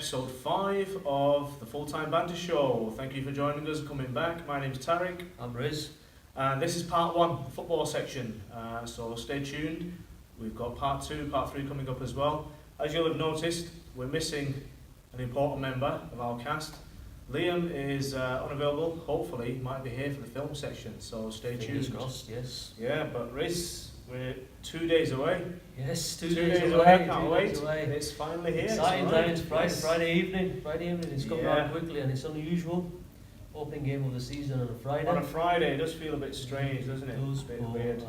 episode 5 of the Time Banter show. Thank you for joining us, coming back. My name's Tarek. I'm Riz. And this is part 1, the football section. So stay tuned. We've got part 2, part 3 coming up as well. As you'll have noticed, we're missing an important member of our cast. Liam is unavailable. Hopefully, might be here for the film section. So stay Fingers tuned. crossed, yes. Yeah, but Riz, we're 2 days away. Yes, 2 days away. Can't 2 wait. days away. It's finally here. Exciting It's times. Friday evening. It's come Yeah. around quickly and it's unusual. Opening game of the season on a Friday. On a Friday, it does feel a bit strange, doesn't it? Does, A bit but, weird.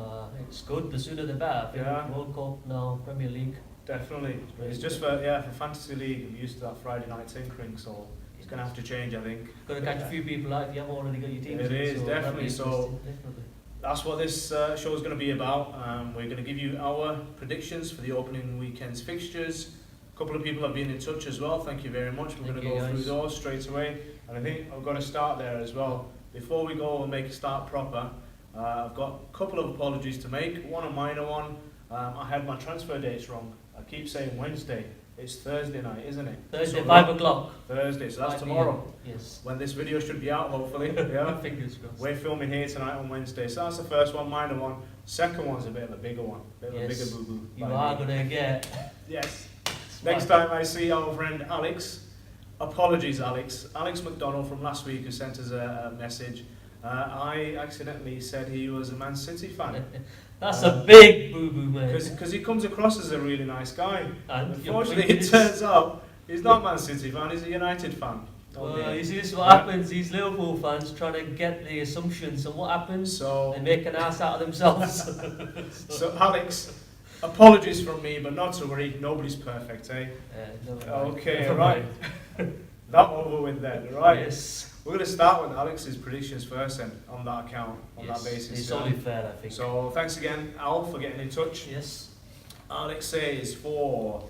it's good. The sooner the better. I think. Yeah. World Cup now, Premier League. Definitely. It's just for Fantasy League. I'm used to that Friday night tinkering, so it's going to have to change, I think. Got to catch a few people out if you haven't already got your teams. It in, is, so definitely. So definitely. that's what this show is going to be about. We're going to give you our predictions for the opening weekend's fixtures. A couple of people have been in touch as well. Thank you very much. We're going to go through those straight away. And I think I've got to start there as well. Before we go and make a start proper, I've got a couple of apologies to make. One, a minor one. I had my transfer dates wrong. I keep saying Wednesday. It's Thursday night, isn't it? Thursday, So 5 o'clock. Thursday, so that's 5 tomorrow. Yes. When this video should be out, hopefully. Yeah. Fingers crossed. We're filming here tonight on Wednesday, so that's the first one, minor one. Second one's a bit of a bigger one, a bigger boo-boo. You are going to get. Yes. Next time I see our friend Alex, apologies Alex McDonald from last week who sent us a message. I accidentally said he was a Man City fan. That's a big boo-boo, mate. Because he comes across as a really nice guy. And Unfortunately, it turns out he's not a Man City fan, he's a United fan. Well, you see, this is what happens. These Liverpool fans trying to get the assumptions, and what happens? So They make an ass out of themselves. So Alex, apologies from me, but not to worry, nobody's perfect, eh? Okay, right. That over with then, right? Yes. We're going to start with Alex's predictions first then, on that account, on that basis. It's only fair, I think. So thanks again, Al, for getting in touch. Yes. Alex says for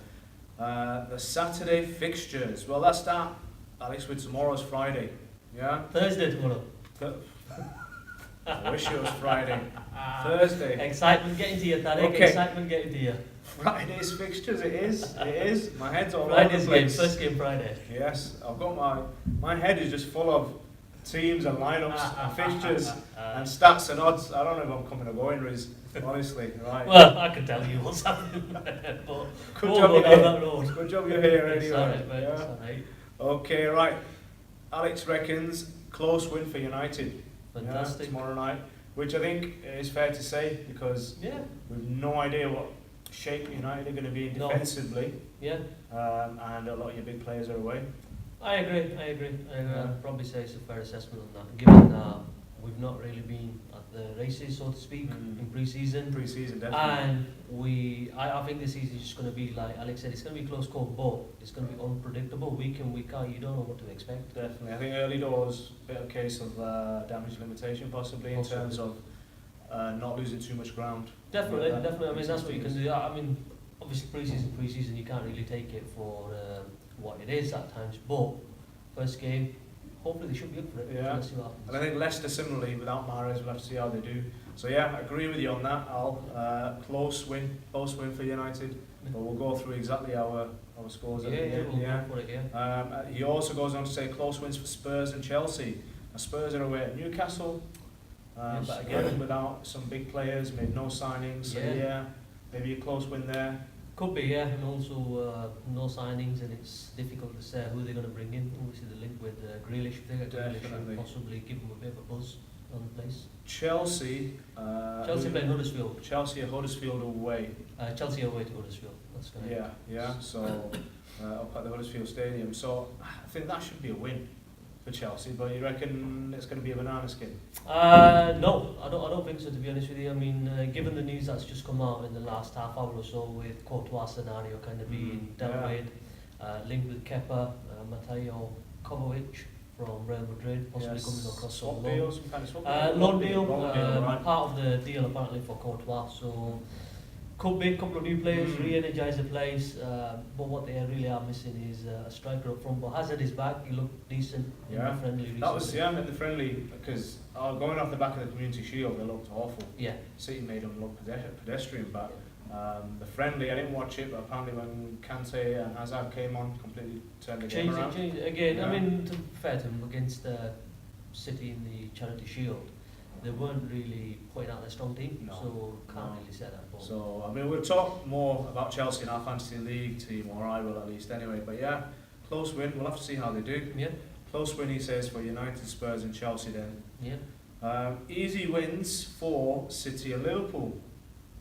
the Saturday fixtures. Well, let's start, Alex, with tomorrow's Friday. Yeah? Thursday tomorrow. I wish it was Friday. Thursday. Excitement getting to you, Tarek. Okay. Excitement getting to you. Friday's fixtures, it is. My head's all over Friday's the game, place. first game Friday. Yes, I've got my head is just full of teams and lineups and fixtures and stats and odds. I don't know if I'm coming or going, Riz, honestly, right? Well, I can tell you what's happening, but Good we'll job go you're down here. that road. Good job you're here It's anyway. alright, mate. Yeah. It's alright. Okay, right. Alex reckons close win for United. Fantastic. Tomorrow night, which I think is fair to say because Yeah. we've no idea what shape United are going to be in No. defensively, Yeah. and a lot of your big players are away. I agree. Yeah. I'd probably say it's a fair assessment on that, given we've not really been at the races, so to speak, in pre-season. Pre-season, definitely. And I think this season is just going to be, like Alex said, it's going to be close call, but it's going to be unpredictable week in, week out. You don't know what to expect. Definitely. I think early doors, bit of case of damage limitation possibly in terms of not losing too much ground. Definitely. I mean, that's what you can do. I mean, obviously pre-season, you can't really take it for what it is at times, but first game, hopefully they should be up for it. Yeah. Let's see what happens. And I think Leicester similarly, without Mahrez, we'll have to see how they do. So yeah, I agree with you on that, Al. Close win for United. But we'll go through exactly our scores at the end. We'll go for it, yeah. He also goes on to say close wins for Spurs and Chelsea. Spurs are away at Newcastle, Yes. but again without some big players, made no signings. So yeah, maybe a close win there. Could be, yeah, and also no signings, and it's difficult to say who they're going to bring in. Obviously, the link with Grealish, if they get Grealish, Definitely. and possibly give them a bit of a buzz on the place. Chelsea. Chelsea playing Huddersfield. Chelsea at Huddersfield away. Chelsea away to Huddersfield. That's going to Yeah. So up at the Huddersfield Stadium. So I think that should be a win for Chelsea. But you reckon it's going to be a banana skin? No, I don't think so, to be honest with you. I mean, given the news that's just come out in the last half hour or so with Courtois scenario kind of being dealt with, linked with Kepa, Mateo Kovacic from Real Madrid, possibly coming across swap on deal, loan. some kind of swap Loan deal, right. part of the deal apparently for Courtois, so could be a couple of new players, re-energise the place, but what they really are missing is a striker up front. But Hazard is back, he looked decent in the friendly recently. That was in the friendly, because going off the back of the Community Shield, they looked awful. Yeah. City made them look pedestrian, but The friendly, I didn't watch it, but apparently when Kante and Hazard came on, completely turned the game around. Changed it again. Yeah. I mean, to be fair to them, against City in the Charity Shield, they weren't really putting out their strong team, No. so can't really say that. But So, I mean, we'll talk more about Chelsea in our Fantasy League team, or I will at least anyway. But yeah, close win. We'll have to see how they do. yeah, Close win, he says, for United, Spurs and Chelsea then. yeah. Easy wins for City and Liverpool.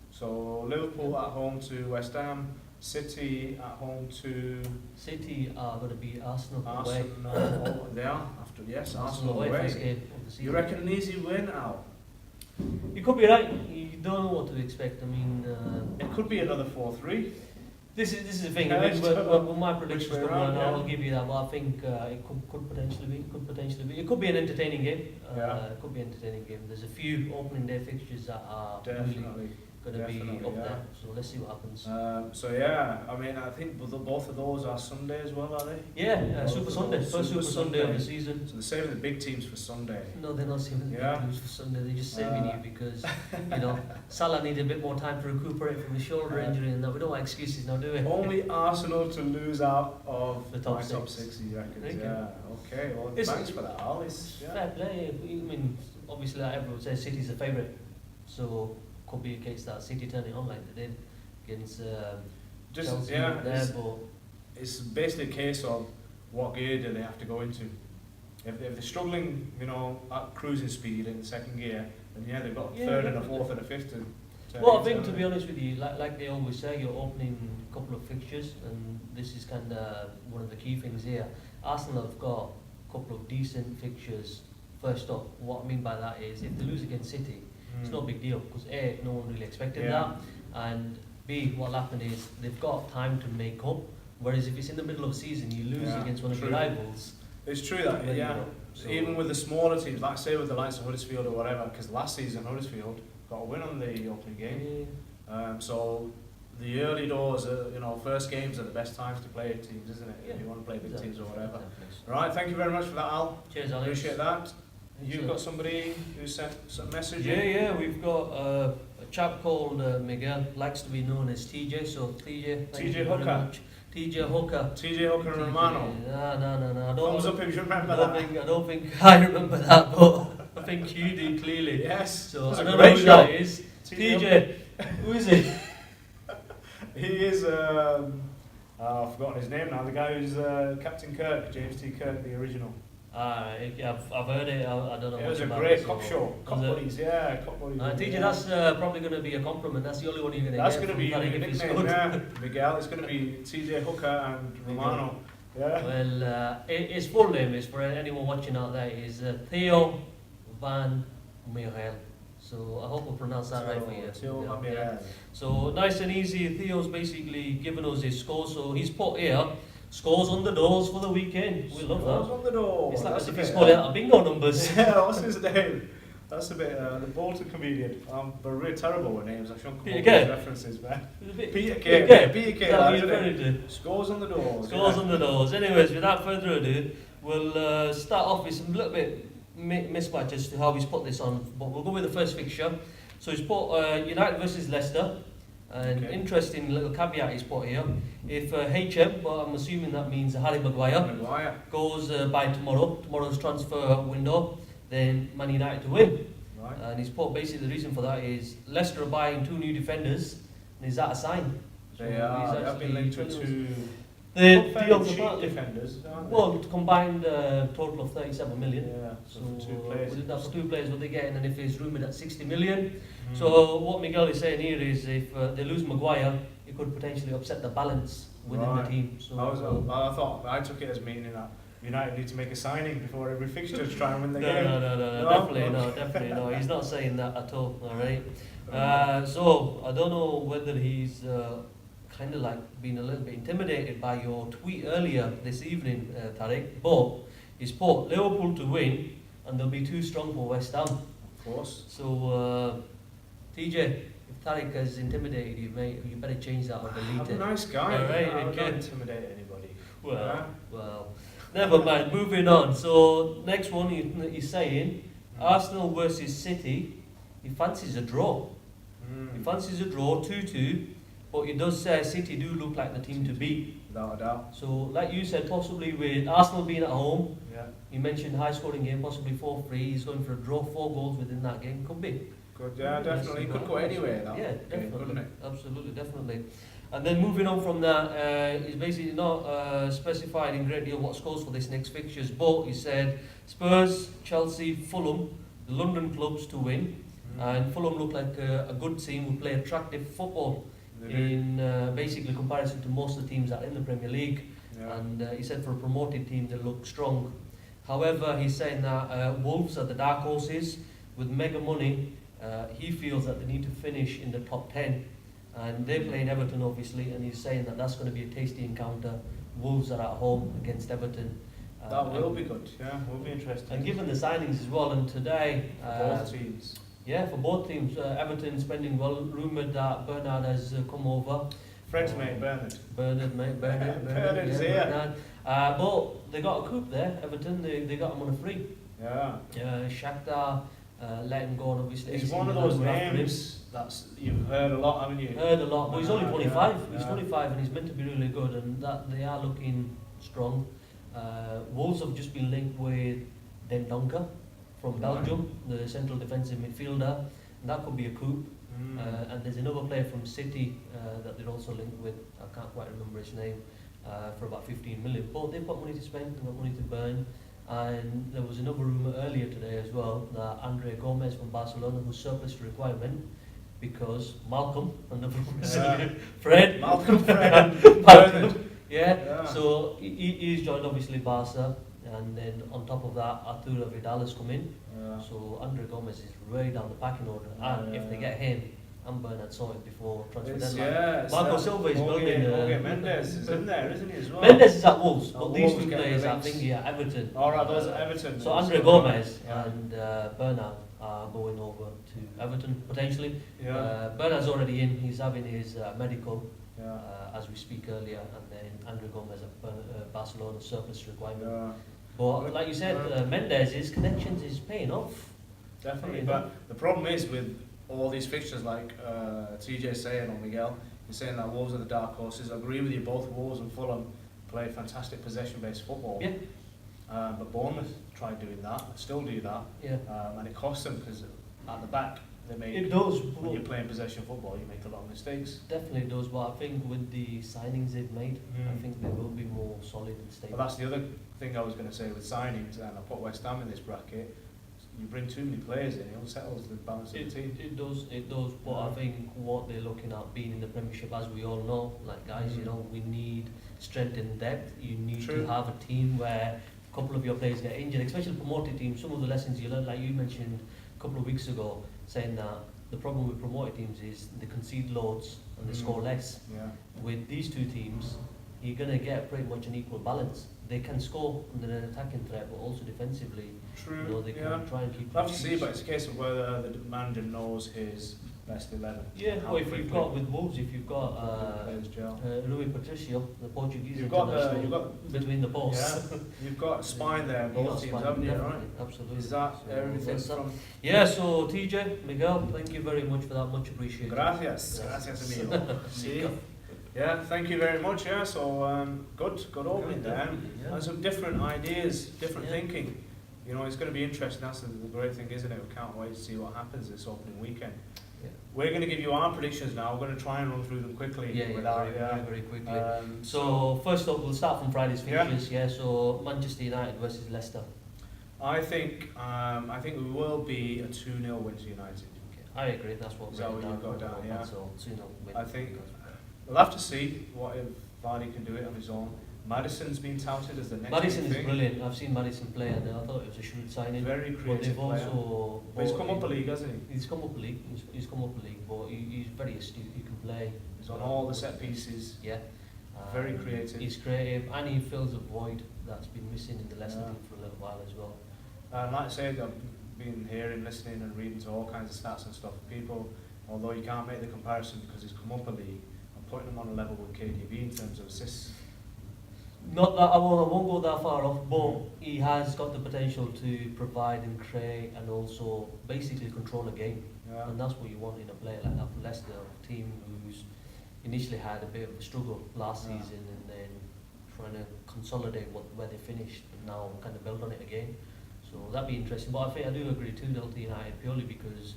So Liverpool at home to West Ham, City at home to City are going to be Arsenal away. Arsenal. They are after Arsenal away. First game of the season. You reckon an easy win, Al? You could be right. You don't know what to expect. I mean, It could be another 4-3. this is the thing. Yeah, I mean, it's when my predictions way come around, on, yeah. I'll give you that. But I think it could potentially be. It could be an entertaining game. Yeah. It could be an entertaining game. There's a few opening day fixtures that are really Definitely. going to be Definitely, up yeah. there. So let's see what happens. So yeah, I mean, I think both of those are Sunday as well, are they? Yeah, both Super of Sunday. those. First Super Super Sunday of Sunday. the season. So they're saving the big teams for Sunday. No, they're not saving the Yeah. big news for Sunday. They're just saving you because, you know, Salah needed a bit more time to recuperate from his shoulder injury, and that we don't want excuses now, do we? Only Arsenal to lose out of The top my top six. 6, you reckon? Okay. Yeah. Okay. Well, It's- thanks for that, Al. It's, yeah. Fair play. I mean, obviously, like everyone says, City's the favourite, so could be a case that City turn it on like they did against Just Chelsea yeah. there, but It's basically a case of what gear do they have to go into. If they're struggling, you know, at cruising speed in the second gear, then yeah, they've got a Yeah, third and a definitely. fourth and a fifth to turn well, I it think into, to be honest with you, like they always say, you're opening a couple of fixtures, and this is kind of one of the key things here. Arsenal have got a couple of decent fixtures. First up, what I mean by that is if they lose against City, it's no big deal because A, no one really expected Yeah. that, and B, what'll happen is they've got time to make up. Whereas if it's in the middle of season, you lose Yeah, against one of true. your rivals. It's true that, then you yeah. know, so- Even with the smaller teams, like say with the likes of Huddersfield or whatever, because last season Huddersfield got a win on the opening game. So the early doors, you know, first games are the best times to play teams, isn't it? Yeah. If you want to play big Exactly. teams or whatever. Exactly. Right, thank you very much for that, Al. Cheers, Alex. Appreciate that. You've Cheers. got somebody who sent some message Yeah, in? yeah, we've got a chap called Miguel, likes to be known as TJ, so TJ, thank TJ you very Hooker. much. TJ Hooker. TJ Hooker and Romano. No, I Thumbs don't, up if you remember I that. don't think I remember that, but I think you do clearly. Yes, So it was I a don't know great who show. that is. TJ, who is it? He is, I've forgotten his name now, the guy who's Captain Kirk, James T. Kirk, the original. I've heard it, I don't know It much was a about great it, cop so- show. Cop Was it? buddies, yeah, cop buddies. TJ, yeah. that's probably going to be a compliment. That's the only one you're going to get. That's going to be from your Tarek if he's nickname, good. yeah. Miguel, it's going to be TJ Hooker and Romano. Yeah. Well, his full name is, for anyone watching out there, is Theo Van Mierel. So I hope I pronounced that right for you. Theo Yeah, Van yeah. Mierel. So nice and easy. Theo's basically given us his scores. So he's put here scores on the doors for the weekend. We love Scores that. on the door. It's like That's as a if he's bit, calling out bingo numbers. Yeah, what's his name? That's a bit, the Bolton comedian. But we're really terrible with names. I shouldn't come Peter up Kay. with references, man. It's a bit- Peter Peter Kay. Kay. Peter Kay, Is that what isn't you're it? referring to? Scores on the doors. Scores yeah. on the doors. Anyways, without further ado, we'll start off with some little bit mismatch as to how he's put this on. But we'll go with the first fixture. So he's put United versus Leicester. An Okay. interesting little caveat he's put here. If HM, but I'm assuming that means Harry Maguire, Maguire. goes by tomorrow's transfer window, then Man United to win. Right. And he's put basically the reason for that is Leicester are buying 2 new defenders. And is that a sign? They So are. he's They have been actually linked with telling us- two The fairly deal's cheap apparently defenders, aren't they? well, combined total of 37 million. Yeah, so for two So players. that's for 2 players what they're getting, and if it's rumoured at 60 million. Mm. So what Miguel is saying here is if they lose Maguire, it could potentially upset the balance within Right. the team. So I took it as meaning that United need to make a signing before every fixture to try and win the no, game. no, definitely no. He's not saying that at all. All right. So I don't know whether he's kind of like been a little bit intimidated by your tweet earlier this evening, Tarek. But he's put Liverpool to win, and they'll be too strong for West Ham. Of course. So TJ, if Tarek has intimidated you, mate, you better change that or delete I'm it. a nice guy. All right, I would okay. not intimidate anybody. Well, never mind. Moving on. So next one, he's saying Arsenal versus City. He fancies a draw. He fancies a draw, 2-2. but it does say City do look like the team to beat. Without a doubt. So, like you said, possibly with Arsenal being at home, Yeah. you mentioned high scoring game, possibly 4-3. He's going for a draw, 4 goals within that game. Could be. Good, yeah, definitely. It could go anywhere, that. Yeah, game, definitely. couldn't it? Absolutely, definitely. And then moving on from that, he's basically not specified in great deal what scores for this next fixtures, but he said Spurs, Chelsea, Fulham, the London clubs to win. And Fulham look like a good team who play attractive football in basically comparison to most of the teams that are in the Premier League. Yeah. And he said for a promoted team they look strong. However, he's saying that Wolves are the dark horses with mega money. He feels that they need to finish in the top 10. And they're playing Everton obviously, and he's saying that that's going to be a tasty encounter. Wolves are at home against Everton. That will be good, yeah, will be interesting. And given the signings as well, and today... both teams. Yeah, for both teams. Everton spending well. Rumoured that Bernard has come over. Fred's mate, Bernard. Bernard. Bernard's here. Bernard. But they got a coup there, Everton. They got him on a free. Yeah. Shakhtar let him go, and obviously... He's one of those names that's you've heard a lot, haven't you? Heard a lot, but he's only 25. Yeah, He's 25 and he's meant to be really good, and that they are looking strong. Wolves have just been linked with Dendoncker from Belgium, the central defensive midfielder, and that could be a coup. And there's another player from City that they're also linked with. I can't quite remember his name, for about 15 million. But they've got money to spend, they've got money to burn. And there was another rumour earlier today as well that Andre Gomez from Barcelona was surplus to requirement because Malcolm and the Fred. Malcolm, Fred, and Malcolm, yeah. So he's joined obviously Barca, and then on top of that Arturo Vidal has come in. So Andre Gomez is way down the packing order, and if they get him and Bernard sorted before transfer deadline. Marco Silva is building. Jorge Mendes is in there, isn't he, as well? Mendes is at Wolves, but these Wolves two get players the are links. thinking at Everton. Alright, those are Everton. So Andre Gomez and Bernard are going over to Everton potentially. Bernard's already in, he's having his medical as we speak earlier, and then Andre Gomez at Barcelona surplus requirement. But like you said, Mendes' connections is paying off. Definitely, but the problem is with all these fixtures, like TJ saying, or Miguel, you're saying that Wolves are the dark horses. I agree with you, both Wolves and Fulham play fantastic possession-based football. Yeah. But Bournemouth tried doing that, still do that. Yeah. And it costs them because at the back, they make, it does. when you're playing possession football, you make a lot of mistakes. Definitely does, but I think with the signings they've made, I think they will be more solid and stable. But that's the other thing I was going to say with signings, and I put West Ham in this bracket. You bring too many players in, it settles the balance of the team. It does, but I think what they're looking at being in the Premiership, as we all know, like guys, you know, we need strength in depth. You need to have a team where a couple of your players get injured, especially promoted teams. Some of the lessons you learned, like you mentioned a couple of weeks ago, saying that the problem with promoted teams is they concede loads and they score less. With these two teams, you're going to get pretty much an equal balance. They can score under an attacking threat, but also defensively, you know, they can try and keep. We'll have to see, but it's a case of whether the manager knows his best 11. Yeah, well, if you've got with Wolves, if you've got Rui Patricio, the Portuguese international, between the posts. Yeah, you've got a spine there, both teams, haven't you? Right? Absolutely. Is that everything from? Yeah. So TJ, Miguel, thank you very much for that. Much appreciated. Gracias, amigo. See. Yeah, thank you very much. Yeah, so good opening there. And some different ideas, different thinking. You know, it's going to be interesting. That's the great thing, isn't it? We can't wait to see what happens this opening weekend. We're going to give you our predictions now. We're going to try and run through them quickly. Very quickly. So first up, we'll start from Friday's fixtures. So Manchester United versus Leicester. I think we will be a 2-0 win to United. I agree. That's what you've got down. Yeah. So 2-0 win. I think we'll have to see what if Vardy can do it on his own. Madison's been touted as the next Madison's brilliant. I've seen Madison play, and I thought it was a shrewd signing. Very creative player. But he's come up a league, hasn't he? He's come up a league. He's come up a league, but he's very astute. He can play. He's on all the set pieces. Yeah. Very creative. He's creative, and he fills a void that's been missing in the Leicester team for a little while as well. And like I said, I've been hearing, listening, and reading to all kinds of stats and stuff. People, although you can't make the comparison because he's come up a league, I'm putting him on a level with KDB in terms of assists. Not that I won't go that far off, but he has got the potential to provide and create and also basically control a game. And that's what you want in a player like that for Leicester, a team who's initially had a bit of a struggle last season, and then trying to consolidate where they finished, and now kind of build on it again. So that'd be interesting. But I do agree 2-0 to United, purely because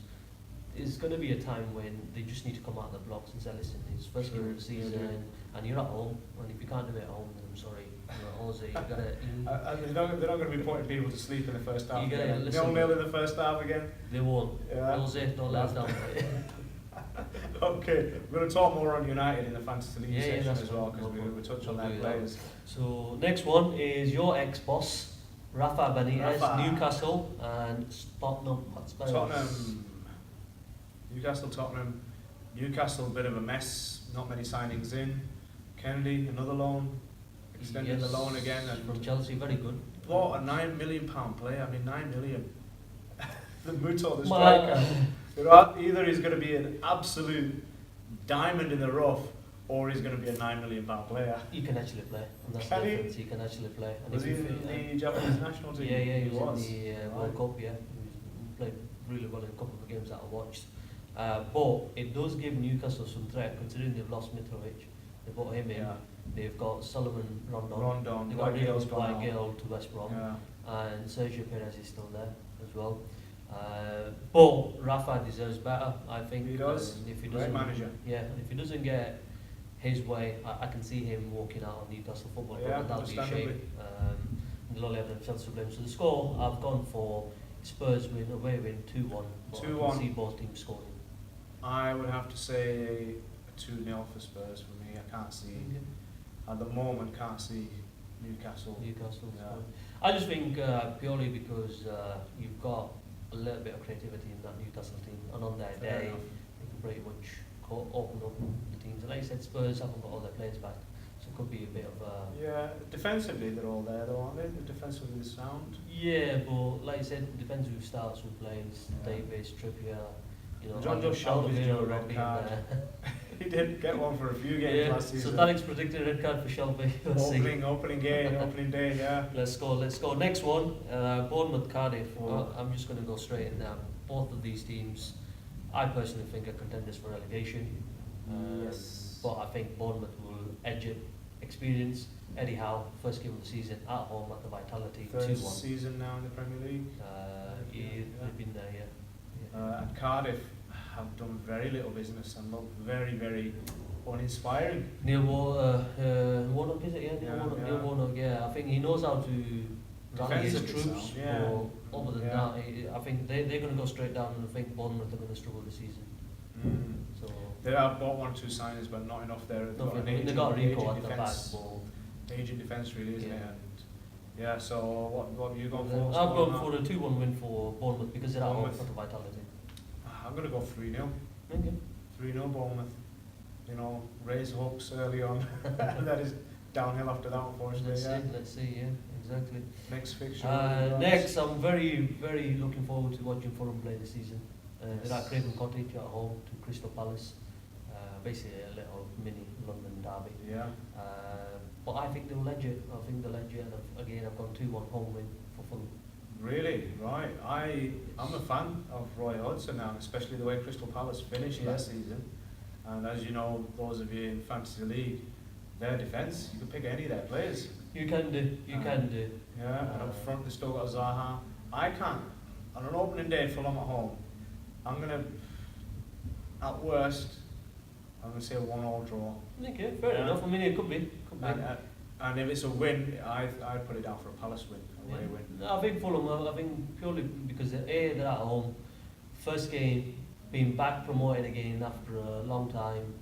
there's going to be a time when they just need to come out of the blocks and say, listen, it's first game of the season, and you're at home, and if you can't do it at home, then I'm sorry, you're at Jose, you gotta... they're not going to be putting people to sleep in the first half. You gotta listen. 0-0 in the first half again. They won't. Yeah. Jose, don't let us down. Okay, we're going to talk more on United in the Fantasy League section that's as well, because we touch on their players. So next one is your ex-boss, Rafa Benitez, Newcastle and Tottenham Hotspur. Tottenham. Newcastle, a bit of a mess, not many signings in. Kennedy, another loan, extending the loan again. And from Chelsea, very good. Bought a £9 million player, I mean 9 million. The Muto, the striker. Either he's going to be an absolute diamond in the rough, or he's going to be a £9 million player. He can actually play, and that's the difference. He can actually play. And was he in the Japanese national team? Yeah, he was in the World Cup. Yeah, he played really well in a couple of games that I watched. But it does give Newcastle some threat, considering they've lost Mitrovic. They brought him in. They've got Solomon Rondon. They've got White Gale to West Brom, and Sergio Perez is still there as well. But Rafa deserves better, I think. He does. If he Great manager. Yeah, if he doesn't get his way, I can see him walking out of Newcastle Football Club, and that'll be a shame. They'll only have themselves to blame. So the score, I've gone for Spurs win, away win 2-1. 2-1. I can see both teams scoring. I would have to say 2-0 for Spurs for me. I can't see, at the moment, Newcastle. Yeah. I just think purely because you've got a little bit of creativity in that Newcastle team, and on their day, they can pretty much open up the teams. And like I said, Spurs haven't got all their players back, so it could be a bit of a... Yeah, defensively they're all there though, aren't they? The defensively sound. Yeah, but like I said, it depends who starts, who plays. Davis, Trippier, John Joe Shelby's due a red card. He did get one for a few games last season. So Tarek's predicted a red card for Shelby. Opening day, yeah. Let's go. Next one, Bournemouth, Cardiff. I'm just going to go straight in there. Both of these teams, I personally think are contenders for relegation. Yes. But I think Bournemouth will edge it. Experience, Eddie Howe, first game of the season, at home at the Vitality, 2-1. First season now in the Premier League. They've been there, and Cardiff have done very little business and look very, very uninspiring. Neil Warnock, is it? Yeah, Neil Warnock, yeah. I think he knows how to rally his troops. But other than that, I think they're going to go straight down, and I think Bournemouth are going to struggle this season. So they have bought 1 or 2 signings, but not enough there. They've got Rico at the back. Aging defence, really, isn't it? And so what have you gone for? I've gone for a 2-1 win for Bournemouth because they're at home for the Vitality. I'm going to go 3-0. Okay. 3-0 Bournemouth. Raise hopes early on. That is downhill after that, unfortunately. Let's see, exactly. Next fixture. Next, I'm very, very looking forward to watching Fulham play this season. They're at Craven Cottage at home to Crystal Palace. Basically a little mini London derby. Yeah. But I think they'll edge it. And again, I've gone 2-1 home win for Fulham. Really? Right. I'm a fan of Roy Hodgson now, especially the way Crystal Palace finished last season. And as you know, those of you in Fantasy League, their defence, you can pick any of their players. You can do. Yeah, and up front they still got Zaha. I can't. On an opening day Fulham at home, I'm going to, at worst, I'm going to say a 1-1 draw. Okay, fair enough. I mean, it could be. And if it's a win, I'd put it down for a Palace win, away win. I think Fulham, I think purely because they're at home, first game, being back promoted again after a long time,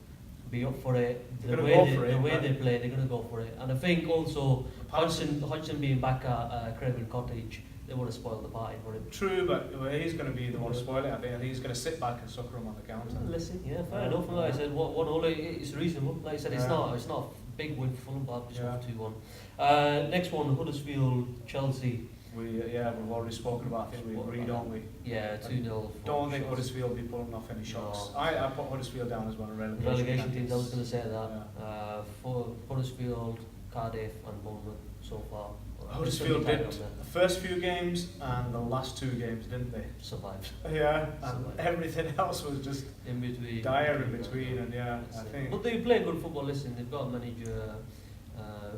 be up for it. The way they play, they're going to go for it. And I think also Hodgson being back at Craven Cottage, they want to spoil the party for him. True, but he's going to be the one to spoil it, I think, and he's going to sit back and sucker him on the counter. Listen, fair enough. Like I said, 1-1, it's reasonable. Like I said, it's not a big win for Fulham, but just 2-1. Next one, Huddersfield, Chelsea. We've already spoken about. I think we agree, don't we? Yeah, 2-0. Don't think Huddersfield will be pulling off any shots. No. I put Huddersfield down as one of relegation teams. I was going to say that. For Huddersfield, Cardiff, and Bournemouth so far. Huddersfield did the first few games and the last 2 games, didn't they? Survived. Yeah, and everything else was just in between. dire in between, and I think. But they play good football. Listen, they've got a manager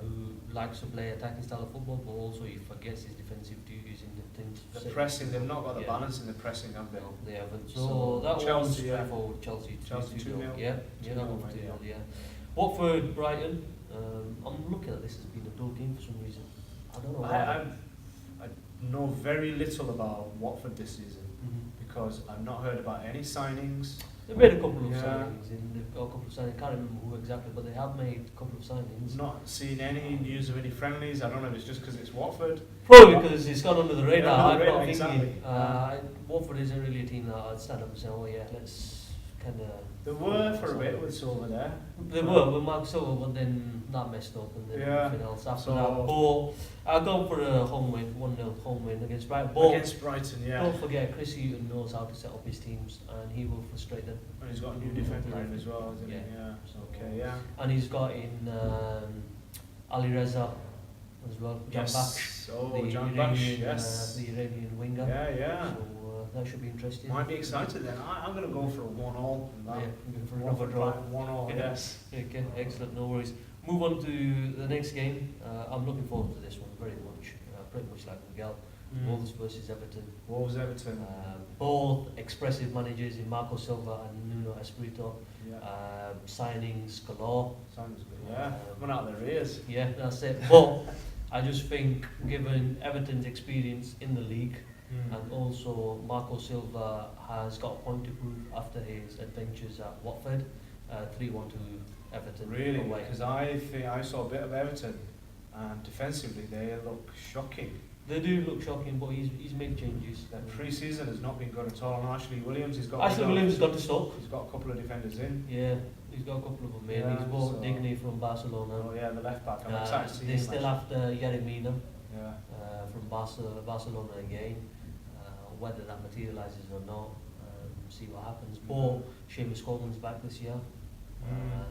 who likes to play attacking style of football, but also he forgets his defensive duties in the things. The pressing, they've not got the balance in the pressing, have they? No, they haven't. So that Chelsea, was straightforward. Chelsea 2-0. Yeah, 2-0. Yeah. Watford, Brighton. I'm looking at this as being a dull game for some reason. I don't know why. I know very little about Watford this season because I've not heard about any signings. They've made a couple of signings, and they've got a couple of signings. I can't remember who exactly, but they have made a couple of signings. Not seen any news of any friendlies. I don't know if it's just because it's Watford. Probably because it's gone under the radar. Yeah, I'm not exactly. thinking Watford isn't really a team that I'd stand up and say, oh yeah, let's kind of. They were for a bit with Silver there. They were with Mark Silver, but then that messed up, and then everything else after that. But I'll go for a home win, 1-0 home win against Brighton. Against Brighton, yeah. Don't forget, Chris Hughton knows how to set up his teams, and he will frustrate them. And he's got a new defender in as well, hasn't he? Yeah. So, okay, yeah. And he's got in Ali Reza as well. Yes. Jan Bash, yes. The Iranian winger. Yeah. So that should be interesting. Might be excited then. I'm going to go for a 1-1. Yeah, for another draw. 1-1, yes. Okay, excellent, no worries. Move on to the next game. I'm looking forward to this one very much. Pretty much like Miguel. Wolves versus Everton. Everton. Both expressive managers in Marco Silva and Nuno Espirito. Yeah. Signings galore. Coming out their ears. Yeah, that's it. But I just think, given Everton's experience in the league, and also Marco Silva has got a point to prove after his adventures at Watford, 3-1 to Everton. Really? Because I think I saw a bit of Everton, and defensively they look shocking. They do look shocking, but he's made changes. Their pre-season has not been good at all. And Ashley Williams, Williams has got to stop. He's got a couple of defenders in. Yeah, he's got a couple of them in. He's bought Digny from Barcelona. Oh yeah, the left back. I'm excited to see They him. still after Yeremina. Yeah. From Barcelona again. Whether that materialises or not, see what happens. But Seamus Coleman's back this year.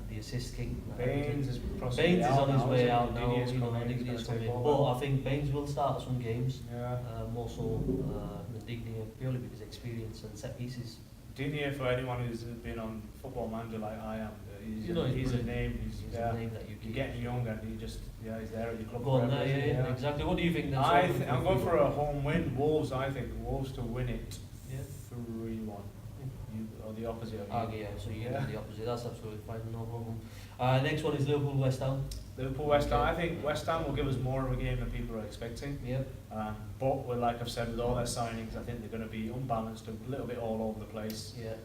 The assist king. Baines is on his way out now. Digny's coming. But I think Baines will start some games. Yeah. More so than Digny, purely because of experience and set pieces. Digny, for anyone who's been on Football Manager like I am, he's a name. He's a name that you're getting young, and he's there at your club. Go on there, yeah, exactly. What do you think then? I'm going for a home win. Wolves, I think. Wolves to win it 3-1. Or the opposite of you. Yeah, so you get the opposite. That's absolutely fine, no problem. Next one is Liverpool West Ham. West Ham. I think West Ham will give us more of a game than people are expecting. Yep. But like I've said, with all their signings, I think they're going to be unbalanced, a little bit all over the place. Yeah.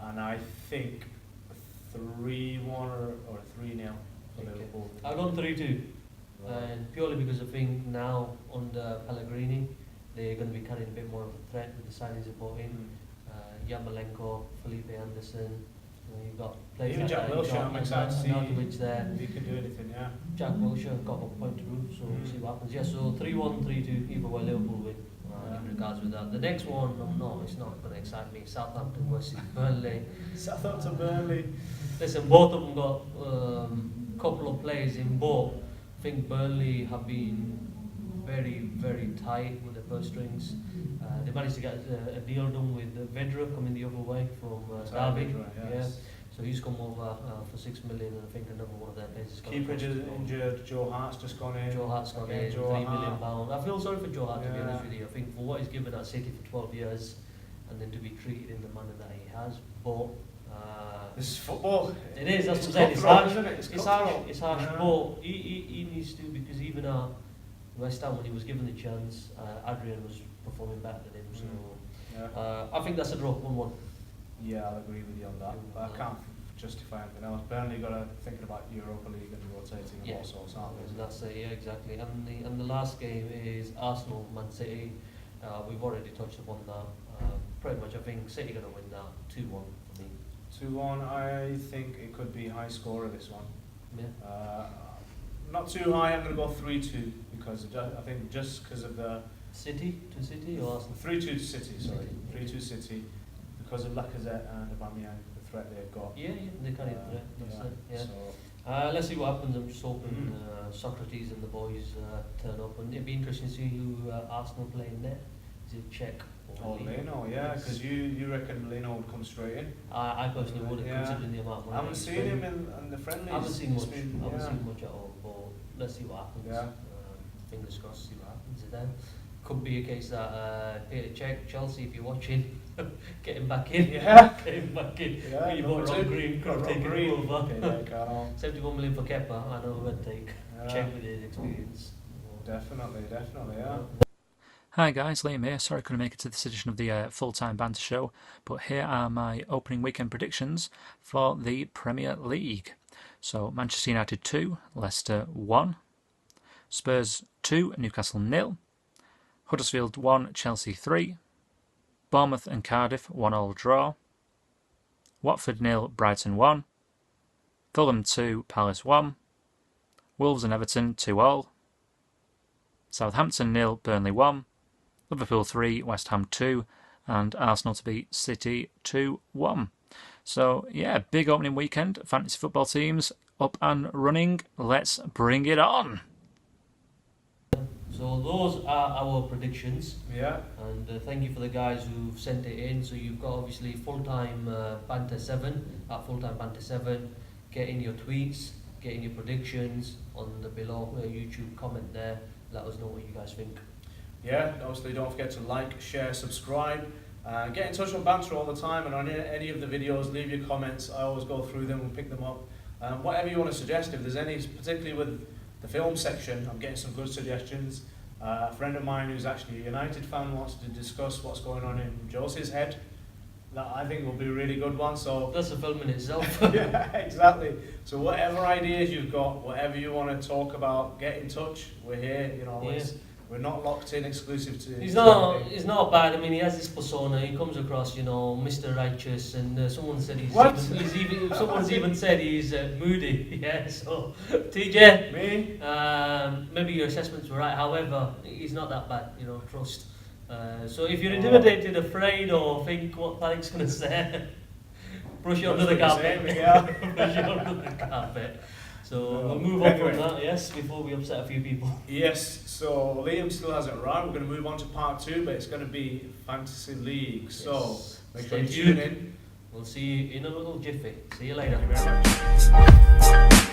And I think 3-1 or 3-0 for Liverpool. I've gone 3-2. And purely because I think now under Pellegrini, they're going to be carrying a bit more of a threat with the signings they brought in. Yarmolenko, Felipe Anderson, you've got players even Jack Wilshere, I'm excited to see there. He can do anything, yeah. Jack Wilshere got a point to prove, so we'll see what happens. Yeah, so 3-1, 3-2, either way Liverpool win in regards with that. The next one, it's not going to excite me. Southampton versus Burnley. Southampton, Burnley. Listen, both of them got a couple of players in, but I think Burnley have been very, very tight with the purse strings. They managed to get a deal done with Vedra coming the other way from Derby. Yes. So he's come over for 6 million, and I think another one of their players is Keeper injured, Joe Hart's just gone in. Joe Hart's gone in, £3 million. I feel sorry for Joe Hart, to be honest with you. I think for what he's given at City for 12 years, and then to be treated in the manner that he has. But this is football. It is, that's what I'm saying. It's harsh, isn't it? it's harsh. But he needs to, because even at West Ham, when he was given the chance, Adrian was performing better than him. So I think that's a draw, 1-1. Yeah, I'll agree with you on that. But I can't justify anything else. Burnley got to thinking about Europa League and rotating and all sorts, aren't they? That's it, yeah, exactly. And the last game is Arsenal, Man City. We've already touched upon that. Pretty much, I think City going to win that 2-1 for me. 2-1. I think it could be high scorer this one. Yeah. Not too high. I'm going to go 3-2 because I think just because of the City to City or Arsenal? 3-2 City. Sorry, 3-2 City because of Lacazette and Aubameyang, the threat they've got. Yeah, they carry the threat. So Let's see what happens. I'm just hoping Socrates and the boys turn up, and it'd be interesting to see who Arsenal playing there. Is it Czech or Leno? Yeah, because you reckon Leno would come straight in. I personally would, considering the amount of money. I haven't seen him in the friendlies. I haven't seen much. I haven't seen much at all. But let's see what happens. Yeah. Fingers crossed. See what happens then. Could be a case that Peter Cech, Chelsea, if you're watching, get him back in. Yeah. Get him back in. Yeah, you bought Rob Green, could have taken him over. 71 million for Kepa, I know who I'd take. Cech with his experience. Definitely, yeah. Hi guys, Liam here. Sorry I couldn't make it to this edition of the full-time banter show, but here are my opening weekend predictions for the Premier League. So Manchester United 2, Leicester 1, Spurs 2, Newcastle 0, Huddersfield 1, Chelsea 3, Bournemouth and Cardiff 1-1 draw, Watford 0, Brighton 1, Fulham 2, Palace 1, Wolves and Everton 2-2, Southampton 0, Burnley 1, Liverpool 3, West Ham 2, and Arsenal to beat City 2-1. So yeah, big opening weekend. Fantasy football teams up and running. Let's bring it on. So those are our predictions. Yeah. And thank you for the guys who've sent it in. So you've got obviously full-time banter 7 at full-time banter 7. Get in your tweets, get in your predictions on the below YouTube comment there. Let us know what you guys think. Yeah, obviously don't forget to like, share, subscribe. Get in touch on Banter all the time, and on any of the videos, leave your comments. I always go through them and pick them up. Whatever you want to suggest, if there's any, particularly with the film section, I'm getting some good suggestions. A friend of mine who's actually a United fan wants to discuss what's going on in Josie's head. That I think will be a really good one. So that's a film in itself. Yeah, exactly. So whatever ideas you've got, whatever you want to talk about, get in touch. We're here. You know, we're not locked in exclusive to. He's not bad. I mean, he has this persona. He comes across, Mr. Righteous, and someone said someone's even said he's moody. Yeah. So TJ, maybe your assessments were right. However, he's not that bad. Trust. So if you're intimidated, afraid, or think what Tarek's going to say, brush it under the carpet. Brush it under the carpet. So we'll move on from that, yes, before we upset a few people. Yes, so Liam still has it right. We're going to move on to part 2, but it's going to be Fantasy League. Yes. So make sure you tune in. We'll see you in a little jiffy. See you later. Thank you very much.